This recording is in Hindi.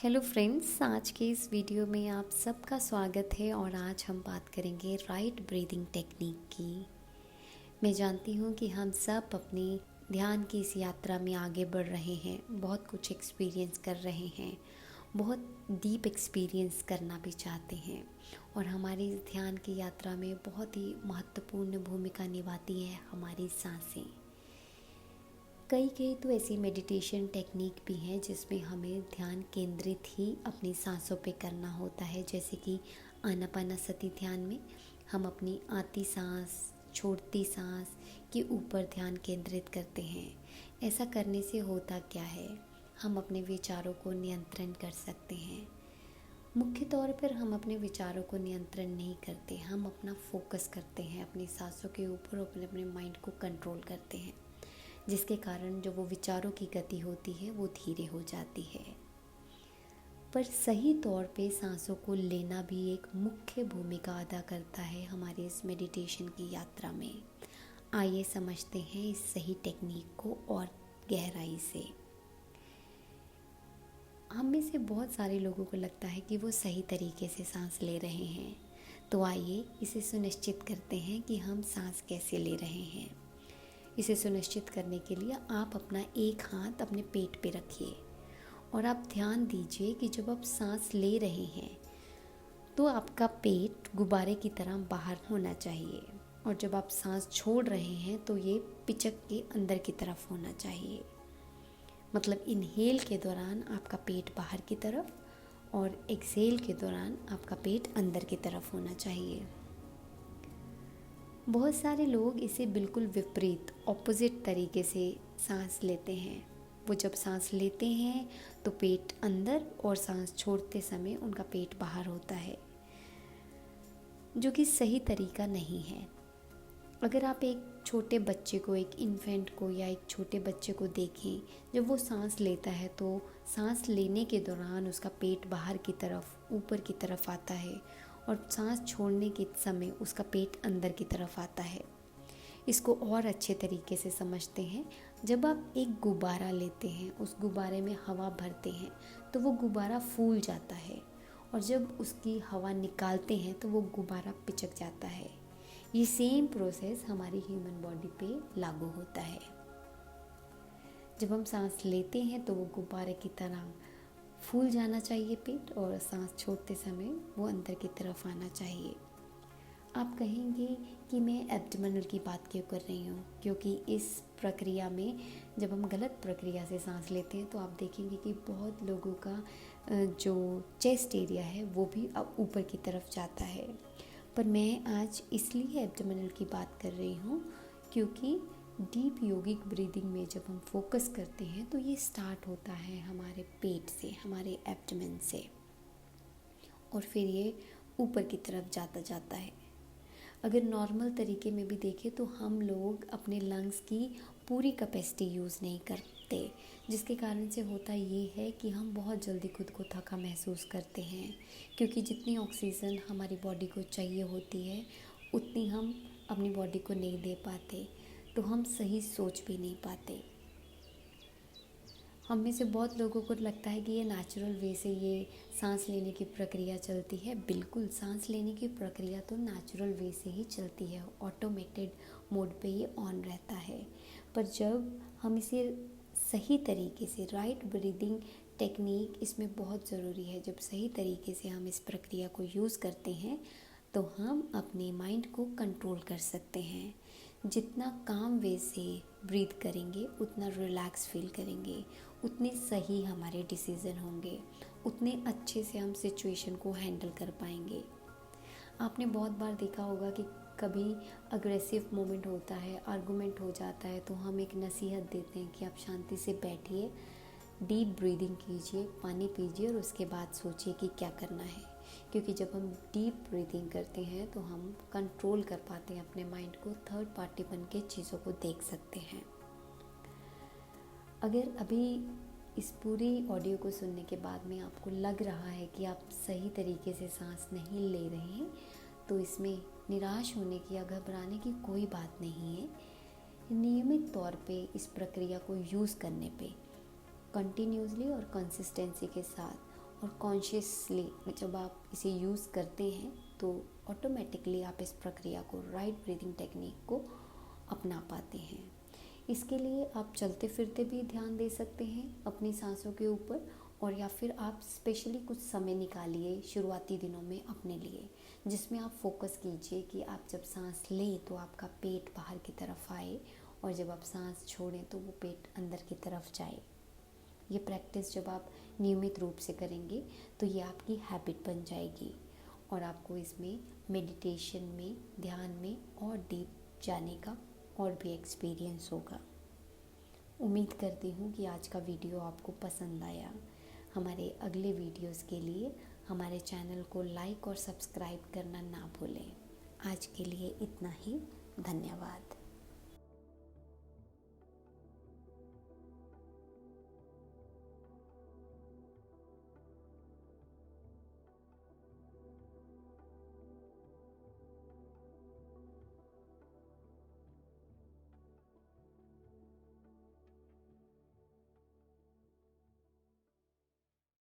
हेलो फ्रेंड्स, आज के इस वीडियो में आप सबका स्वागत है और आज हम बात करेंगे राइट ब्रीदिंग टेक्निक की। मैं जानती हूँ कि हम सब अपने ध्यान की इस यात्रा में आगे बढ़ रहे हैं, बहुत कुछ एक्सपीरियंस कर रहे हैं, बहुत डीप एक्सपीरियंस करना भी चाहते हैं और हमारी इस ध्यान की यात्रा में बहुत ही महत्वपूर्ण भूमिका निभाती है हमारी सांसें। कई तो ऐसी मेडिटेशन टेक्निक भी हैं जिसमें हमें ध्यान केंद्रित ही अपनी सांसों पे करना होता है, जैसे कि आनापानसति ध्यान में हम अपनी आती सांस छोड़ती सांस के ऊपर ध्यान केंद्रित करते हैं। ऐसा करने से होता क्या है, हम अपने विचारों को नियंत्रण कर सकते हैं। मुख्य तौर पर हम अपने विचारों को नियंत्रण नहीं करते, हम अपना फोकस करते हैं अपनी सांसों के ऊपर और अपने माइंड को कंट्रोल करते हैं, जिसके कारण जो वो विचारों की गति होती है वो धीरे हो जाती है। पर सही तौर पे सांसों को लेना भी एक मुख्य भूमिका अदा करता है हमारे इस मेडिटेशन की यात्रा में। आइए समझते हैं इस सही टेक्निक को और गहराई से। हम में से बहुत सारे लोगों को लगता है कि वो सही तरीके से सांस ले रहे हैं, तो आइए इसे सुनिश्चित करते हैं कि हम सांस कैसे ले रहे हैं। इसे सुनिश्चित करने के लिए आप अपना एक हाथ अपने पेट पे रखिए और आप ध्यान दीजिए कि जब आप सांस ले रहे हैं तो आपका पेट गुब्बारे की तरह बाहर होना चाहिए और जब आप सांस छोड़ रहे हैं तो ये पिचक के अंदर की तरफ होना चाहिए। मतलब इनहेल के दौरान आपका पेट बाहर की तरफ और एक्सहेल के दौरान आपका पेट अंदर की तरफ होना चाहिए। बहुत सारे लोग इसे बिल्कुल विपरीत ऑपोजिट तरीके से सांस लेते हैं। वो जब सांस लेते हैं तो पेट अंदर और सांस छोड़ते समय उनका पेट बाहर होता है, जो कि सही तरीका नहीं है। अगर आप एक छोटे बच्चे को, एक इन्फेंट को या एक छोटे बच्चे को देखें, जब वो सांस लेता है तो सांस लेने के दौरान उसका पेट बाहर की तरफ ऊपर की तरफ आता है और सांस छोड़ने के समय उसका पेट अंदर की तरफ आता है। इसको और अच्छे तरीके से समझते हैं। जब आप एक गुब्बारा लेते हैं, उस गुब्बारे में हवा भरते हैं तो वो गुब्बारा फूल जाता है और जब उसकी हवा निकालते हैं तो वो गुब्बारा पिचक जाता है। ये सेम प्रोसेस हमारी ह्यूमन बॉडी पे लागू होता है। जब हम सांस लेते हैं तो वो गुब्बारे की तरह फूल जाना चाहिए पेट और सांस छोड़ते समय वो अंदर की तरफ आना चाहिए। आप कहेंगे कि मैं एब्डोमिनल की बात क्यों कर रही हूँ, क्योंकि इस प्रक्रिया में जब हम गलत प्रक्रिया से सांस लेते हैं तो आप देखेंगे कि बहुत लोगों का जो चेस्ट एरिया है वो भी अब ऊपर की तरफ जाता है। पर मैं आज इसलिए एब्डोमिनल की बात कर रही हूँ क्योंकि डीप योगिक ब्रीदिंग में जब हम फोकस करते हैं तो ये स्टार्ट होता है हमारे पेट से, हमारे एब्डोमेन से, और फिर ये ऊपर की तरफ जाता है। अगर नॉर्मल तरीके में भी देखें तो हम लोग अपने लंग्स की पूरी कैपेसिटी यूज़ नहीं करते, जिसके कारण से होता ये है कि हम बहुत जल्दी खुद को थका महसूस करते हैं, क्योंकि जितनी ऑक्सीजन हमारी बॉडी को चाहिए होती है उतनी हम अपनी बॉडी को नहीं दे पाते, तो हम सही सोच भी नहीं पाते। हम में से बहुत लोगों को लगता है कि ये नेचुरल वे से ये सांस लेने की प्रक्रिया चलती है। बिल्कुल, सांस लेने की प्रक्रिया तो नेचुरल वे से ही चलती है, ऑटोमेटेड मोड पे ये ऑन रहता है। पर जब हम इसे सही तरीके से, राइट ब्रीदिंग टेक्निक इसमें बहुत ज़रूरी है, जब सही तरीके से हम इस प्रक्रिया को यूज़ करते हैं तो हम अपने माइंड को कंट्रोल कर सकते हैं। जितना काम वे से ब्रीथ करेंगे उतना रिलैक्स फील करेंगे, उतने सही हमारे डिसीज़न होंगे, उतने अच्छे से हम सिचुएशन को हैंडल कर पाएंगे। आपने बहुत बार देखा होगा कि कभी अग्रेसिव मोमेंट होता है, आर्गुमेंट हो जाता है, तो हम एक नसीहत देते हैं कि आप शांति से बैठिए, डीप ब्रीदिंग कीजिए, पानी पीजिए और उसके बाद सोचिए कि क्या करना है। क्योंकि जब हम डीप ब्रीदिंग करते हैं तो हम कंट्रोल कर पाते हैं अपने माइंड को, थर्ड पार्टी बन के चीज़ों को देख सकते हैं। अगर अभी इस पूरी ऑडियो को सुनने के बाद में आपको लग रहा है कि आप सही तरीके से सांस नहीं ले रहे हैं, तो इसमें निराश होने की या घबराने की कोई बात नहीं है। नियमित तौर पे इस प्रक्रिया को यूज़ करने पे, कंटिन्यूसली और कंसिस्टेंसी के साथ और कॉन्शियसली जब आप इसे यूज़ करते हैं तो ऑटोमेटिकली आप इस प्रक्रिया को, राइट ब्रीदिंग टेक्निक को अपना पाते हैं। इसके लिए आप चलते फिरते भी ध्यान दे सकते हैं अपनी सांसों के ऊपर, और या फिर आप स्पेशली कुछ समय निकालिए शुरुआती दिनों में अपने लिए, जिसमें आप फोकस कीजिए कि आप जब सांस लें तो आपका पेट बाहर की तरफ आए, और जब आप सांस छोड़ें तो वो पेट अंदर की तरफ जाए। ये प्रैक्टिस जब आप नियमित रूप से करेंगे तो ये आपकी हैबिट बन जाएगी, और आपको इसमें मेडिटेशन में, ध्यान में और डीप जाने का और भी एक्सपीरियंस होगा। उम्मीद करती हूँ कि आज का वीडियो आपको पसंद आया। हमारे अगले वीडियोस के लिए हमारे चैनल को लाइक और सब्सक्राइब करना ना भूलें। आज के लिए इतना ही। धन्यवाद।